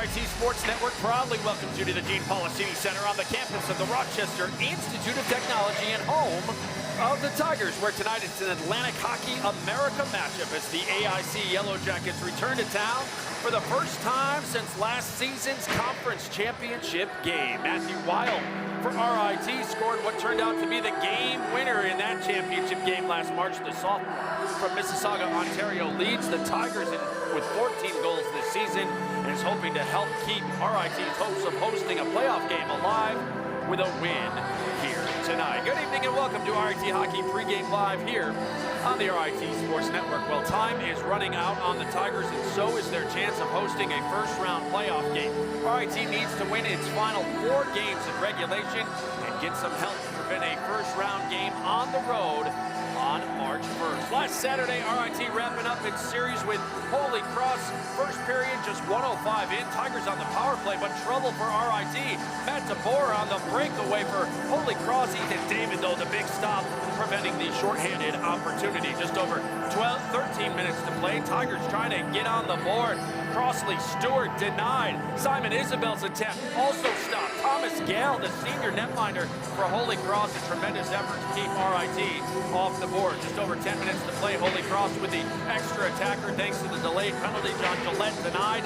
RIT Sports Network proudly welcomes you to the Gene Policini Center on the campus of the Rochester Institute of Technology and home of the Tigers, where tonight it's an Atlantic Hockey America matchup as the AIC Yellow Jackets return to town for the first time since last season's conference championship game. Matthew Wild for RIT scored what turned out to be the game winner in that championship game last March. The sophomore from Mississauga, Ontario, leads the Tigers with 14 goals this season and is hoping to help keep RIT's hopes of hosting a playoff game alive with a win here tonight. Good evening and welcome to RIT Hockey Pregame Live here on the RIT Sports Network. Well, time is running out on the Tigers, and so is their chance of hosting a first-round playoff game. RIT needs to win its final 4 games in regulation and get some help to prevent a first-round game on the road on March 1st. Last Saturday, RIT wrapping up its series with Holy Cross. First period, just 1:05 in. Tigers on the power play, but trouble for RIT. Matt DeBoer on the breakaway for Holy Cross. Ethan David, though, the big stop, preventing the shorthanded opportunity. Just over 13 minutes to play. Tigers trying to get on the board. Crossley Stewart denied. Simon Isabel's attempt also stopped. Thomas Gale, the senior netminder for Holy Cross, a tremendous effort to keep RIT off the board. Just over 10 minutes to play. Holy Cross with the extra attacker thanks to the delayed penalty. John Gillette denied,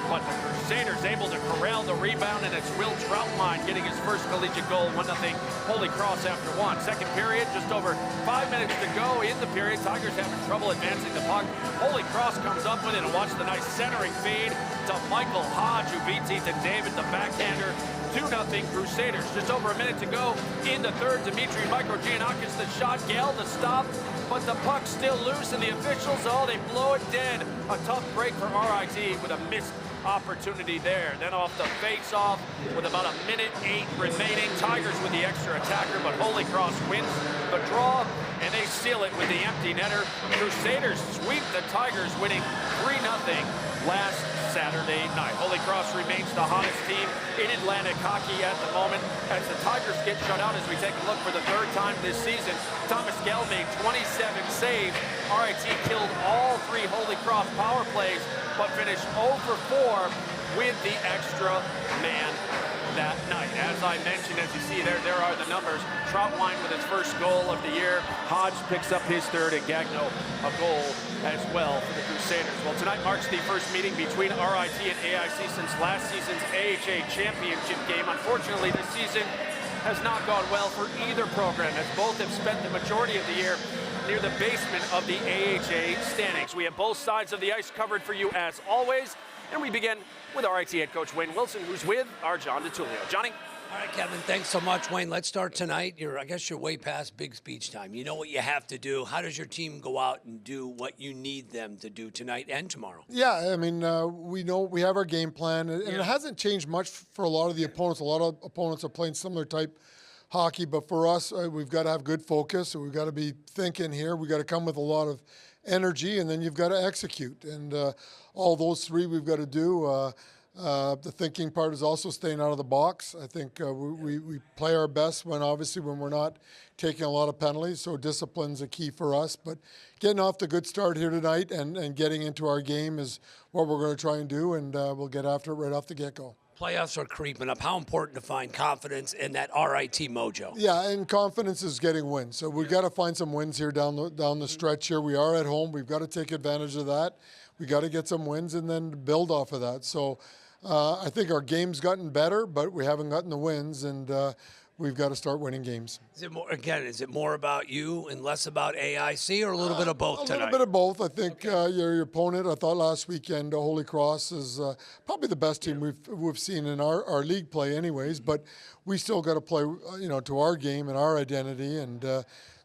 but the Crusaders able to corral the rebound, and it's Will Troutline getting his first collegiate goal. 1-0 Holy Cross after one. Second period, just over 5 minutes to go in the period. Tigers having trouble advancing the puck. Holy Cross comes up with it, and watch the nice centering feed to Michael Hodge, who beats Ethan David, the backhander. 2-0 Crusaders. Just over a minute to go in the third. Dimitri Microgiannakis the shot. Gale the stop, but the puck's still loose, and the officials, they blow it dead. A tough break for RIT with a missed opportunity there. Then off the face-off with about 1:08 remaining. Tigers with the extra attacker, but Holy Cross wins the draw, and they seal it with the empty netter. Crusaders sweep the Tigers, winning 3-0 last Saturday night. Holy Cross remains the hottest team in Atlantic hockey at the moment as the Tigers get shut out. As we take a look for the third time this season, Thomas Gale made 27 saves. RIT killed all 3 Holy Cross power plays, but finished 0 for 4 with the extra man that night. As I mentioned, as you see there are the numbers. Troutwine with his first goal of the year. Hodge picks up his third, and Gagno a goal as well for the Crusaders. Well, tonight marks the first meeting between RIT and AIC since last season's AHA championship game. Unfortunately, this season has not gone well for either program, as both have spent the majority of the year near the basement of the AHA standings. We have both sides of the ice covered for you as always, and we begin with RIT head coach Wayne Wilson, who's with our John DeTulio. Johnny? All right, Kevin, thanks so much. Wayne, let's start tonight. I guess you're way past big speech time. You know what you have to do. How does your team go out and do what you need them to do tonight and tomorrow? Yeah, I mean, we know we have our game plan, and it hasn't changed much for a lot of the opponents. A lot of opponents are playing similar type hockey, but for us, we've got to have good focus. So we've got to be thinking here. We've got to come with a lot of energy, and then you've got to execute. And all those 3 we've got to do. The thinking part is also staying out of the box. I think we play our best when we're not taking a lot of penalties, so discipline's a key for us. But getting off the good start here tonight and getting into our game is what we're going to try and do, and we'll get after it right off the get-go. Playoffs are creeping up. How important to find confidence in that RIT mojo? Yeah, and confidence is getting wins. So we've got to find some wins here down the stretch here. We are at home. We've got to take advantage of that. We got to get some wins and then build off of that. So I think our game's gotten better, but we haven't gotten the wins, and we've got to start winning games. Is it more about you and less about AIC, or a little bit of both tonight? A little bit of both. I think your opponent, I thought last weekend, Holy Cross is probably the best team we've seen in our league play anyways, but we still got to play to our game and our identity, and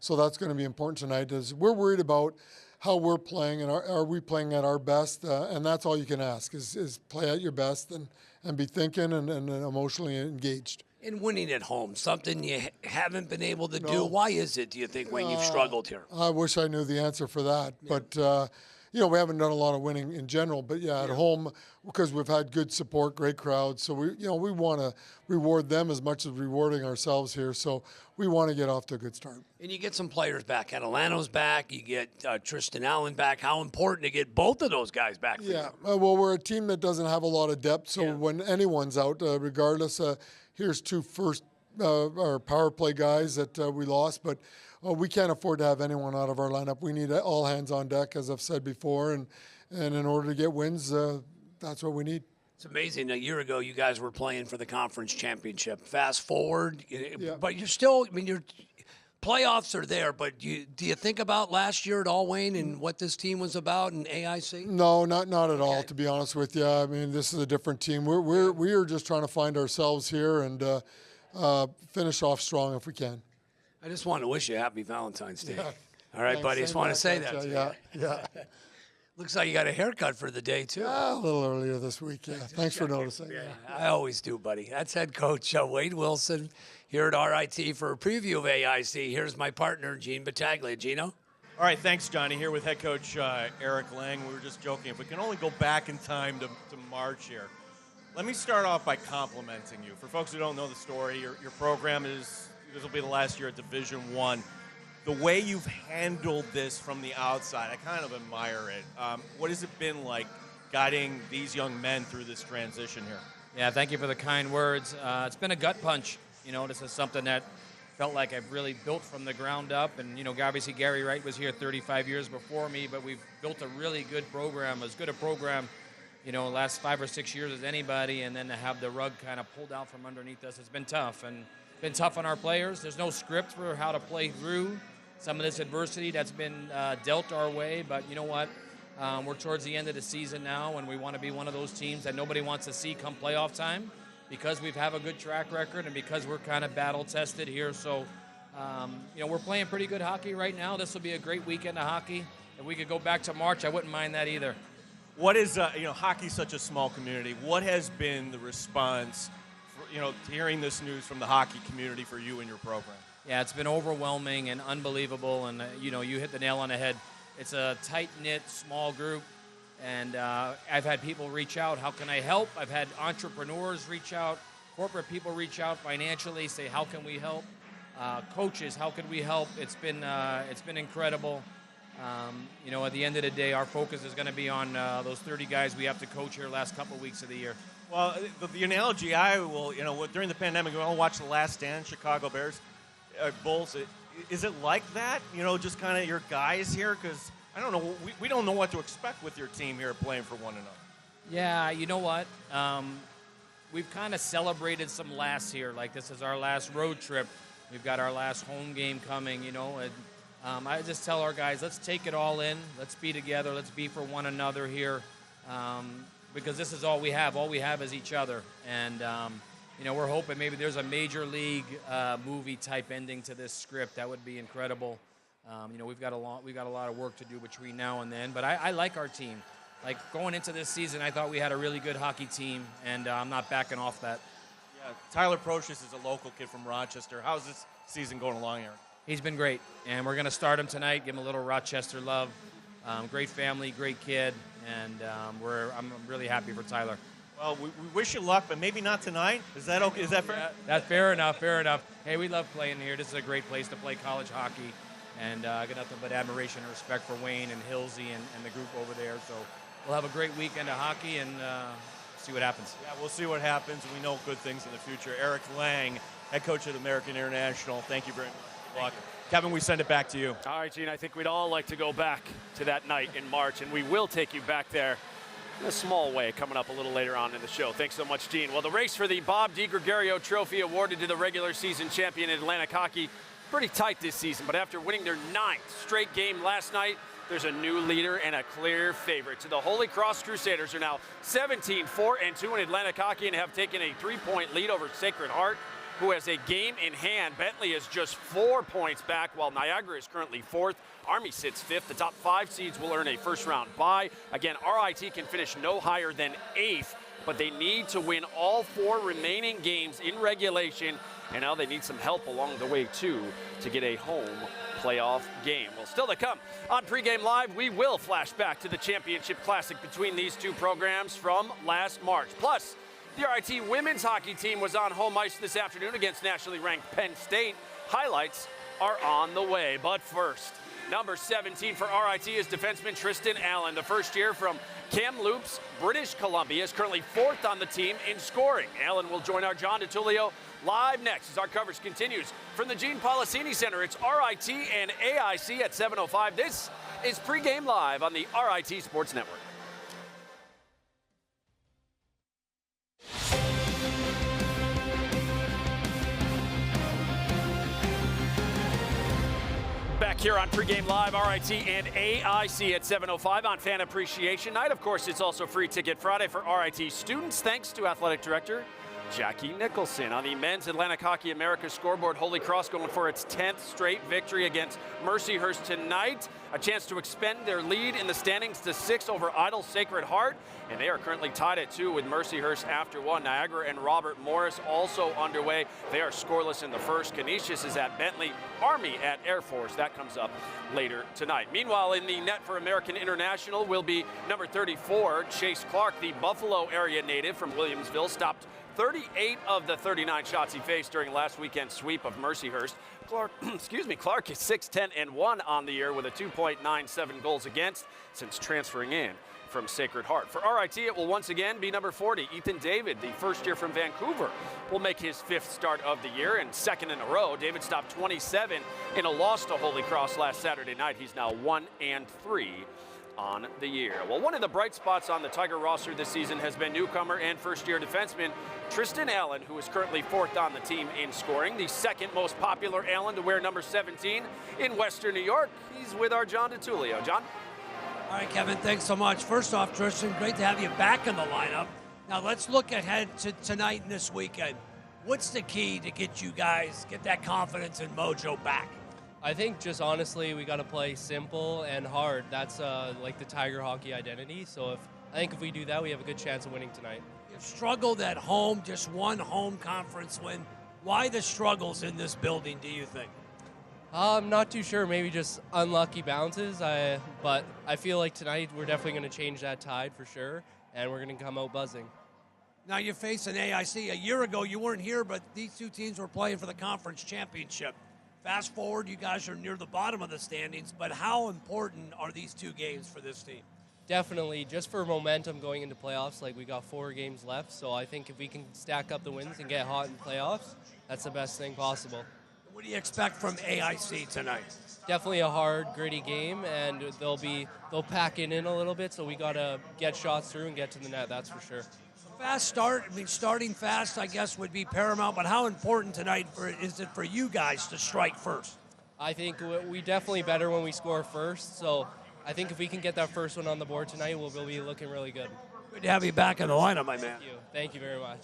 so that's going to be important tonight. Is we're worried about how we're playing, and are we playing at our best, and that's all you can ask is play at your best and be thinking and emotionally engaged. In winning at home, something you haven't been able to do. Why is it, do you think, Wayne, you've struggled here? I wish I knew the answer for that. Yeah. But, we haven't done a lot of winning in general, but at home, because we've had good support, great crowds. So we want to reward them as much as rewarding ourselves here. So we want to get off to a good start. And you get some players back. Catalano's back. You get Tristan Allen back. How important to get both of those guys back for you? Well, we're a team that doesn't have a lot of depth. So when anyone's out, regardless, here's two first our power play guys that we lost, but we can't afford to have anyone out of our lineup. We need all hands on deck, as I've said before, and in order to get wins, that's what we need. It's amazing. A year ago, you guys were playing for the conference championship. Fast forward, but you're still. I mean, your playoffs are there. But do you think about last year at all, Wayne, and what this team was about in AIC? No, not at all. To be honest with you, I mean, this is a different team. We are just trying to find ourselves here and finish off strong if we can. I just want to wish you a happy Valentine's Day. Yeah. All right, buddy. Just want to say that. Yeah. Looks like you got a haircut for the day, too. A little earlier this week, Thanks for noticing. Yeah, I always do, buddy. That's head coach Wade Wilson here at RIT for a preview of AIC. Here's my partner, Gene Battaglia. Gino? All right, thanks, Johnny. Here with head coach Eric Lang. We were just joking. If we can only go back in time to March here. Let me start off by complimenting you. For folks who don't know the story, your program this will be the last year at Division I. The way you've handled this from the outside, I kind of admire it. What has it been like guiding these young men through this transition here? Yeah, thank you for the kind words. It's been a gut punch. This is something that felt like I've really built from the ground up. And, obviously Gary Wright was here 35 years before me, but we've built a really good program, as good a program, the last 5 or 6 years as anybody. And then to have the rug kind of pulled out from underneath us, it's been tough. And been tough on our players. There's no script for how to play through some of this adversity that's been dealt our way. But you know what? We're towards the end of the season now, and we want to be one of those teams that nobody wants to see come playoff time because we have a good track record and because we're kind of battle-tested here. So, we're playing pretty good hockey right now. This will be a great weekend of hockey. If we could go back to March, I wouldn't mind that either. What is, hockey's such a small community. What has been the response hearing this news from the hockey community for you and your program? Yeah, it's been overwhelming and unbelievable, and you hit the nail on the head. It's a tight-knit, small group, and I've had people reach out, how can I help? I've had entrepreneurs reach out, corporate people reach out financially, say, how can we help? Coaches, how can we help? It's been incredible. At the end of the day, our focus is going to be on those 30 guys we have to coach here last couple weeks of the year. Well, the analogy I will, during the pandemic, we all watched The Last Stand, Chicago Bears, Bulls. Is it like that? Just kind of your guys here? Because, I don't know, we don't know what to expect with your team here playing for one another. Yeah, you know what? We've kind of celebrated some lasts here. Like, this is our last road trip. We've got our last home game coming, and I just tell our guys, let's take it all in. Let's be together. Let's be for one another here. Because this is all we have. All we have is each other. And, we're hoping maybe there's a major league movie type ending to this script. That would be incredible. We've got a lot of work to do between now and then. But I like our team. Like, going into this season, I thought we had a really good hockey team, and I'm not backing off that. Yeah, Tyler Procius is a local kid from Rochester. How's this season going along here? He's been great, and we're going to start him tonight, give him a little Rochester love. Great family, great kid, and I'm really happy for Tyler. Well, we wish you luck, but maybe not tonight. Is that okay? Is that fair? Yeah, that's fair enough. Hey, we love playing here. This is a great place to play college hockey, and I got nothing but admiration and respect for Wayne and Hilsey and the group over there. So we'll have a great weekend of hockey and see what happens. Yeah, we'll see what happens. We know good things in the future. Eric Lang, head coach at American International. Thank you very much. Good luck. Kevin, we send it back to you. All right, Gene, I think we'd all like to go back to that night in March, and we will take you back there in a small way coming up a little later on in the show. Thanks so much, Gene. Well, the race for the Bob DiGregorio Trophy awarded to the regular season champion in Atlantic hockey, pretty tight this season, but after winning their 9th straight game last night, there's a new leader and a clear favorite. The Holy Cross Crusaders are now 17-4-2 in Atlantic hockey and have taken a 3-point lead over Sacred Heart, who has a game in hand. Bentley is just 4 points back, while Niagara is currently 4th. Army sits 5th. The top 5 seeds will earn a first-round bye. Again, RIT can finish no higher than 8th, but they need to win all 4 remaining games in regulation, and now they need some help along the way, too, to get a home playoff game. Well, still to come on Pregame Live, we will flash back to the championship classic between these two programs from last March. Plus, the RIT women's hockey team was on home ice this afternoon against nationally ranked Penn State. Highlights are on the way, but first, number 17 for RIT is defenseman Tristan Allen. The first year from Kamloops, British Columbia, is currently 4th on the team in scoring. Allen will join our John DiTullio live next as our coverage continues from the Gene Policini Center. It's RIT and AIC at 7:05. This is Pregame Live on the RIT Sports Network. Back here on Pregame Live, RIT and AIC at 7:05 on Fan Appreciation Night. Of course, it's also Free Ticket Friday for RIT students, thanks to Athletic Director Jackie Nicholson. On the men's Atlantic Hockey America scoreboard, Holy Cross going for its 10th straight victory against Mercyhurst tonight. A chance to expand their lead in the standings to 6 over Idle Sacred Heart. And they are currently tied at 2 with Mercyhurst after 1. Niagara and Robert Morris also underway. They are scoreless in the first. Canisius is at Bentley. Army at Air Force. That comes up later tonight. Meanwhile, in the net for American International will be number 34, Chase Clark, the Buffalo area native from Williamsville, stopped 38 of the 39 shots he faced during last weekend's sweep of Mercyhurst. Clark, Clark is 6-10-1 on the year with a 2.97 goals against since transferring in from Sacred Heart. For RIT, it will once again be number 40, Ethan David, the first year from Vancouver, will make his 5th start of the year and 2nd in a row. David stopped 27 in a loss to Holy Cross last Saturday night. He's now 1-3 on the year. Well, one of the bright spots on the Tiger roster this season has been newcomer and first-year defenseman Tristan Allen, who is currently 4th on the team in scoring, the 2nd most popular Allen to wear number 17 in Western New York. He's with our John DiTullio. John? All right, Kevin, thanks so much. First off, Tristan, great to have you back in the lineup. Now let's look ahead to tonight and this weekend. What's the key to get you guys, get that confidence and mojo back? I think just honestly, we got to play simple and hard. That's like the Tiger hockey identity. So I think if we do that, we have a good chance of winning tonight. You've struggled at home, just one home conference win. Why the struggles in this building, do you think? I'm not too sure. Maybe just unlucky bounces. But I feel like tonight we're definitely going to change that tide for sure, and we're going to come out buzzing. Now you face an AIC. A year ago, you weren't here, but these two teams were playing for the conference championship. Fast forward, you guys are near the bottom of the standings, but how important are these two games for this team? Definitely, just for momentum going into playoffs. Like, we got 4 games left, so I think if we can stack up the wins and get hot in playoffs, that's the best thing possible. What do you expect from AIC tonight? Definitely a hard, gritty game, and they'll pack it in a little bit, so we got to get shots through and get to the net, that's for sure. Fast start, I mean, starting fast, I guess, would be paramount, but how important tonight is it for you guys to strike first? I think we definitely better when we score first, so I think if we can get that first one on the board tonight, we'll be looking really good. Good to have you back in the lineup, my man. Thank you very much.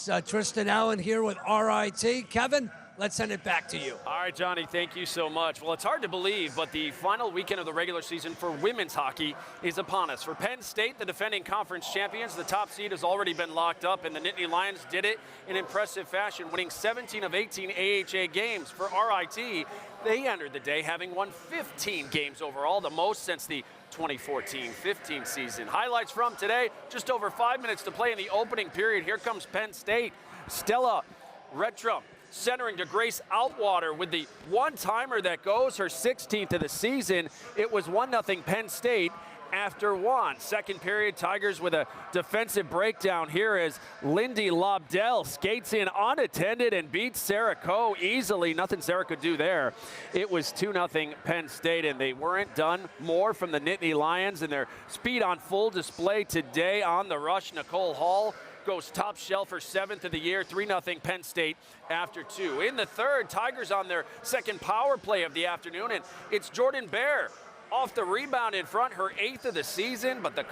That's Tristan Allen here with RIT. Kevin, let's send it back to you. All right, Johnny, thank you so much. Well, it's hard to believe, but the final weekend of the regular season for women's hockey is upon us. For Penn State, the defending conference champions, the top seed has already been locked up, and the Nittany Lions did it in impressive fashion, winning 17 of 18 AHA games. For RIT, they entered the day having won 15 games overall, the most since the 2014-15 season. Highlights from today, just over 5 minutes to play in the opening period. Here comes Penn State. Stella Retrum centering to Grace Outwater with the one-timer that goes, her 16th of the season. It was 1-0 Penn State after 1. Second period, Tigers with a defensive breakdown here as Lindy Lobdell skates in unattended and beats Sarah Coe easily. Nothing Sarah could do there. It was 2-0 Penn State, and they weren't done. More from the Nittany Lions, and their speed on full display today on the rush. Nicole Hall goes top shelf for 7th of the year, 3-0 Penn State after 2. In the third, Tigers on their second power play of the afternoon, and it's Jordan Bear off the rebound in front, her 8th of the season, but the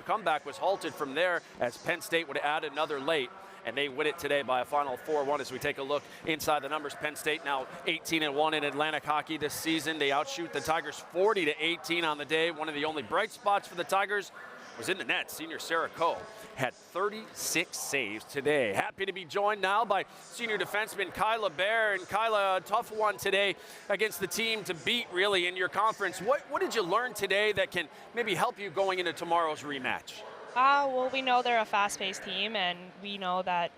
comeback was halted from there as Penn State would add another late, and they win it today by a final 4-1. As we take a look inside the numbers, Penn State now 18-1 in Atlantic hockey this season. They outshoot the Tigers 40-18 on the day. One of the only bright spots for the Tigers, was in the net. Senior Sarah Coe had 36 saves today. Happy to be joined now by senior defenseman Kyla Bear. And Kyla, a tough one today against the team to beat really in your conference. What did you learn today that can maybe help you going into tomorrow's rematch? Well, we know they're a fast-paced team, and we know that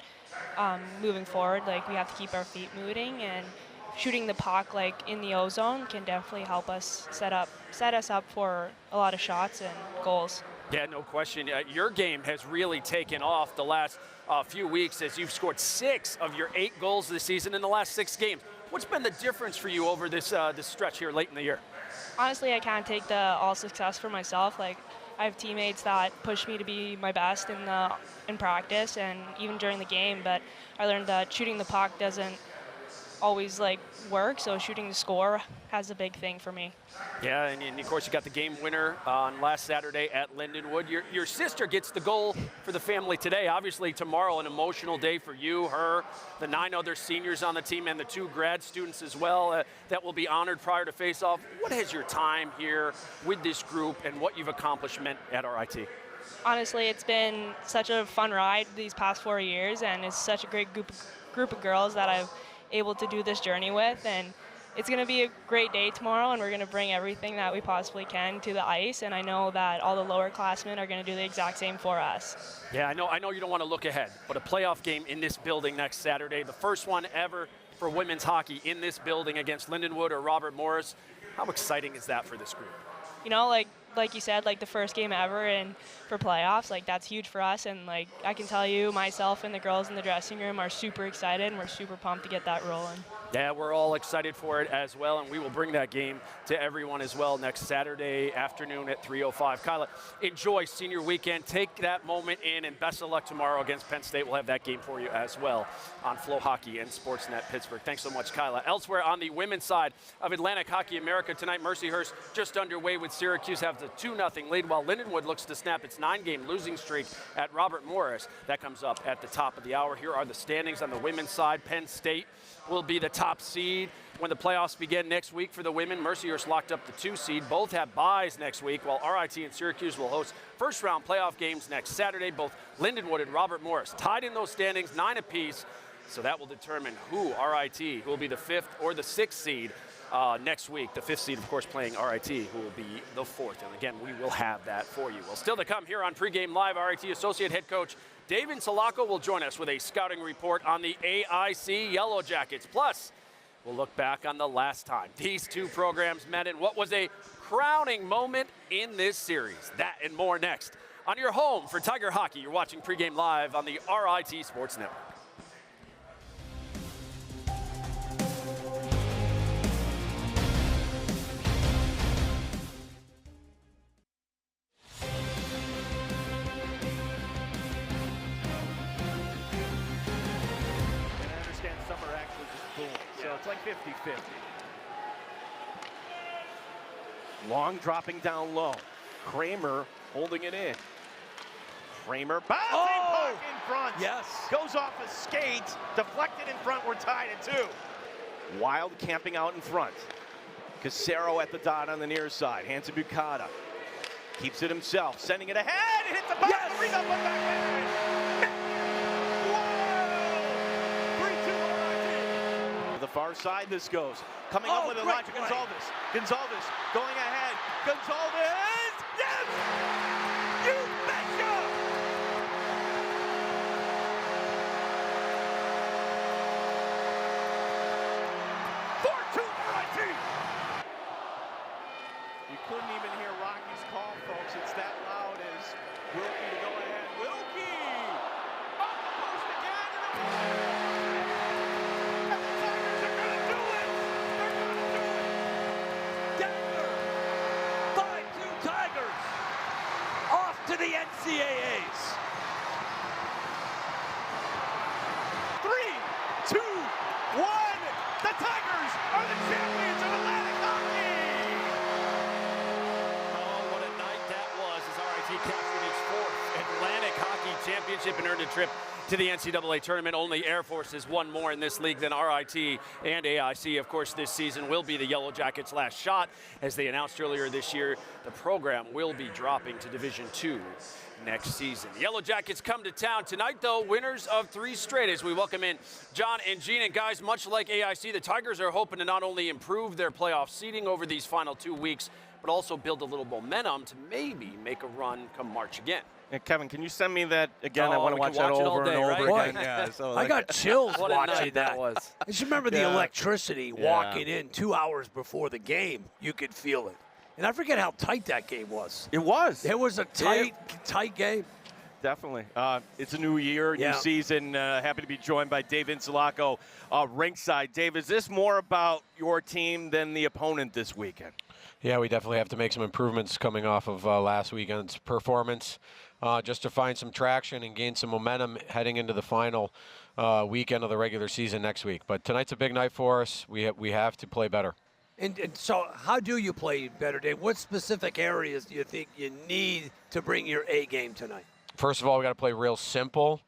moving forward, like, we have to keep our feet moving, and shooting the puck like in the O-zone can definitely help us set us up for a lot of shots and goals. Yeah, no question. Your game has really taken off the last few weeks as you've scored 6 of your 8 goals this season in the last 6 games. What's been the difference for you over this stretch here late in the year? Honestly, I can't take the all success for myself. Like, I have teammates that push me to be my best in practice and even during the game, but I learned that shooting the puck doesn't always work, so shooting the score has a big thing for me. Yeah, and of course you got the game winner on last Saturday at Lindenwood. Your sister gets the goal for the family today. Obviously tomorrow an emotional day for you, her, the 9 other seniors on the team, and the 2 grad students as well that will be honored prior to face-off. What has your time here with this group and what you've accomplished meant at RIT? Honestly, it's been such a fun ride these past 4 years, and it's such a great group of girls that I've able to do this journey with, and it's going to be a great day tomorrow, and we're going to bring everything that we possibly can to the ice, and I know that all the lower classmen are going to do the exact same for us. Yeah, I know you don't want to look ahead, but a playoff game in this building next Saturday, the first one ever for women's hockey in this building against Lindenwood or Robert Morris. How exciting is that for this group? You know, like you said, the first game ever and for playoffs, that's huge for us, and I can tell you, myself and the girls in the dressing room are super excited, and we're super pumped to get that rolling. Yeah, we're all excited for it as well, and we will bring that game to everyone as well next Saturday afternoon at 3:05. Kyla, enjoy senior weekend. Take that moment in, and best of luck tomorrow against Penn State. We'll have that game for you as well on Flow Hockey and Sportsnet Pittsburgh. Thanks so much, Kyla. Elsewhere on the women's side of Atlantic Hockey America tonight, Mercyhurst just underway with Syracuse have the 2-0 lead, while Lindenwood looks to snap its 9-game losing streak at Robert Morris. That comes up at the top of the hour. Here are the standings on the women's side. Penn State will be the top seed when the playoffs begin next week for the women. Mercyhurst locked up the 2 seed. Both have byes next week, while RIT and Syracuse will host first-round playoff games next Saturday. Both Lindenwood and Robert Morris tied in those standings, 9 apiece. So that will determine who RIT, who will be the 5th or the 6th seed next week. The 5th seed, of course, playing RIT, who will be the 4th. And again, we will have that for you. Well, still to come here on Pregame Live, RIT Associate Head Coach David Salako will join us with a scouting report on the AIC Yellow Jackets. Plus, we'll look back on the last time these 2 programs met in what was a crowning moment in this series. That and more next on your home for Tiger Hockey. You're watching Pregame Live on the RIT Sports Network. It's like 50-50. Long dropping down low. Kramer holding it in. Kramer bouncing puck in front. Yes. Goes off a skate. Deflected in front. We're tied at 2. Wild camping out in front. Casero at the dot on the near side. Hands to Bukata. Keeps it himself. Sending it ahead. It hits the puck. Yes. Rebound put back. The far side this goes. Coming up with Elijah Gonzalez. Gonzalez going ahead. Gonzalez! Yes! You betcha! You couldn't even hear Rocky's call, folks. It's that loud as Wilkie to go ahead. Wilkie! Off the post again! To the NCAAs. 3, 2, 1. The Tigers are the champions of Atlantic Hockey. Oh, what a night that was as RIT captured its 4th Atlantic Hockey championship and earned a trip to the NCAA tournament. Only Air Force has won more in this league than RIT and AIC. Of course, this season will be the Yellow Jackets' last shot. As they announced earlier this year, the program will be dropping to Division II next season. The Yellow Jackets come to town tonight, though, winners of 3 straight, as we welcome in John and Gene. And guys, much like AIC, the Tigers are hoping to not only improve their playoff seeding over these final 2 weeks, but also build a little momentum to maybe make a run come March again. Yeah, Kevin, can you send me that again? I Oh, want to we watch can that watch it all over day, and over right? again. Yeah, so I got chills What a watching night that was. I just remember the Yeah. electricity walking in 2 hours before the game. You could feel it. And I forget how tight that game was. It was. It was a tight game. Definitely. It's a new year, Yeah. new season. Happy to be joined by Dave Insulaco, ringside. Dave, is this more about your team than the opponent this weekend? Yeah, we definitely have to make some improvements coming off of last weekend's performance, just to find some traction and gain some momentum heading into the final weekend of the regular season next week. But tonight's a big night for us. We have to play better. And so how do you play better, Dave? What specific areas do you think you need to bring your A game tonight? First of all, we got to play real simple.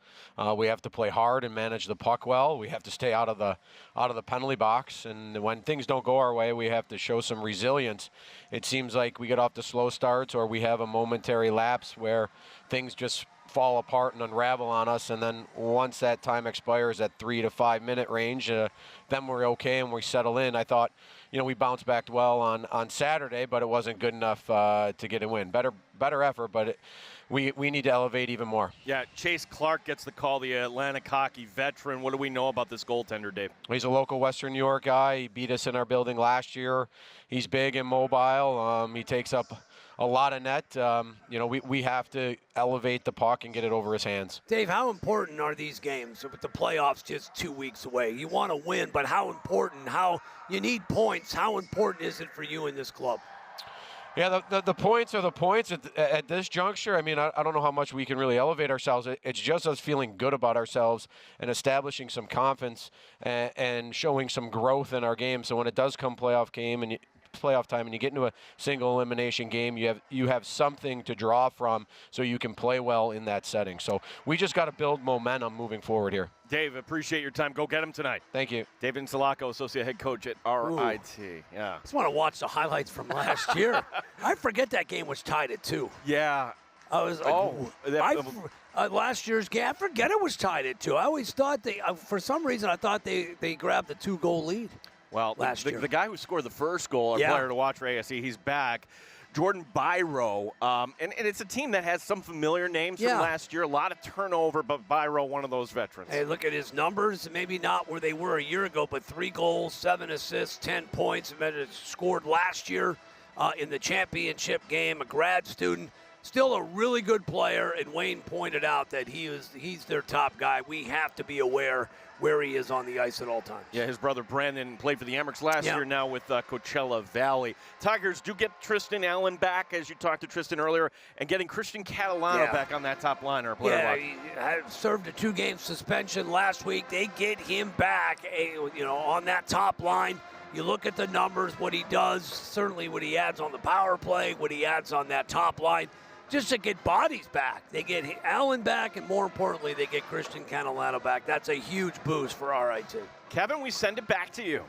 We have to play hard and manage the puck well. We have to stay out of the penalty box. And when things don't go our way, we have to show some resilience. It seems like we get off to slow starts, or we have a momentary lapse where things just fall apart and unravel on us. And then once that time expires at 3 to 5 minute range, then we're okay and we settle in. I thought, we bounced back well on Saturday, but it wasn't good enough to get a win. Better effort, but we need to elevate even more. Yeah, Chase Clark gets the call, the Atlantic hockey veteran. What do we know about this goaltender, Dave? He's a local Western New York guy. He beat us in our building last year. He's big and mobile. He takes up a lot of net. We have to elevate the puck and get it over his hands. Dave, how important are these games with the playoffs just 2 weeks away? You want to win, but how important, how you need points, how important is it for you in this club? Yeah, the points are the points at this juncture. I mean, I don't know how much we can really elevate ourselves. It's just us feeling good about ourselves and establishing some confidence and showing some growth in our game. So when it does come playoff time and you get into a single elimination game, you have something to draw from so you can play well in that setting. So we just got to build momentum moving forward here. Dave, appreciate your time. Go get him tonight. Thank you. Dave Insulaco, associate head coach at RIT. Yeah. I just want to watch the highlights from last year. I forget that game was tied at 2. Yeah. I was like, last year's game, I forget it was tied at 2. I always thought for some reason, I thought they grabbed the 2-goal lead. Well, the guy who scored the first goal, a player to watch for ASC, he's back. Jordan Byro, and it's a team that has some familiar names from last year. A lot of turnover, but Byro, one of those veterans. Hey, look at his numbers. Maybe not where they were a year ago, but 3 goals, 7 assists, 10 points. Scored last year in the championship game, a grad student. Still a really good player, and Wayne pointed out that he's their top guy. We have to be aware where he is on the ice at all times. Yeah, his brother Brandon played for the Amerks last year, now with Coachella Valley. Tigers do get Tristan Allen back, as you talked to Tristan earlier, and getting Christian Catalano back on that top line. Or player he had served a 2-game suspension last week. They get him back, on that top line. You look at the numbers, what he does, certainly what he adds on the power play, what he adds on that top line. Just to get bodies back. They get Allen back, and more importantly, they get Christian Catalano back. That's a huge boost for RIT. Kevin, we send it back to you.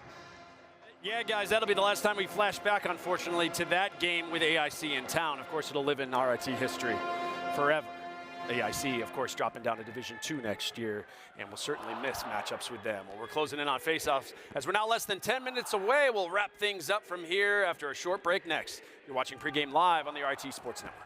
Yeah, guys, that'll be the last time we flash back, unfortunately, to that game with AIC in town. Of course, it'll live in RIT history forever. AIC, of course, dropping down to Division II next year, and we'll certainly miss matchups with them. Well, we're closing in on faceoffs. As we're now less than 10 minutes away, we'll wrap things up from here after a short break next. You're watching Pregame Live on the RIT Sports Network.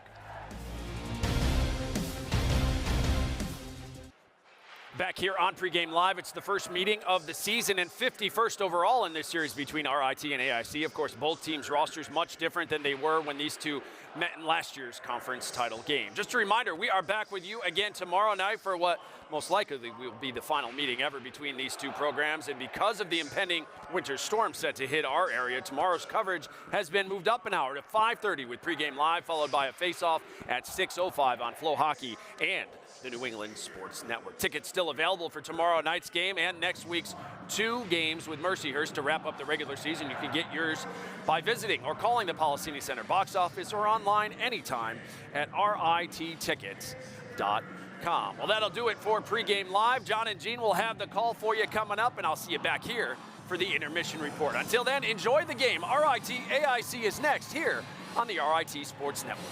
Back here on Pregame Live, it's the first meeting of the season and 51st overall in this series between RIT and AIC. Of course, both teams' rosters much different than they were when these two met in last year's conference title game. Just a reminder, we are back with you again tomorrow night for what most likely will be the final meeting ever between these two programs. And because of the impending winter storm set to hit our area, tomorrow's coverage has been moved up an hour to 5:30 with Pregame Live, followed by a face-off at 6:05 on Flow Hockey and the New England Sports Network. Tickets still available for tomorrow night's game and next week's 2 games with Mercyhurst to wrap up the regular season. You can get yours by visiting or calling the Policini Center box office or online anytime at rittickets.com. RITSports.com. Well, that'll do it for Pregame Live. John and Gene will have the call for you coming up, and I'll see you back here for the intermission report. Until then, enjoy the game. RIT AIC is next here on the RIT Sports Network.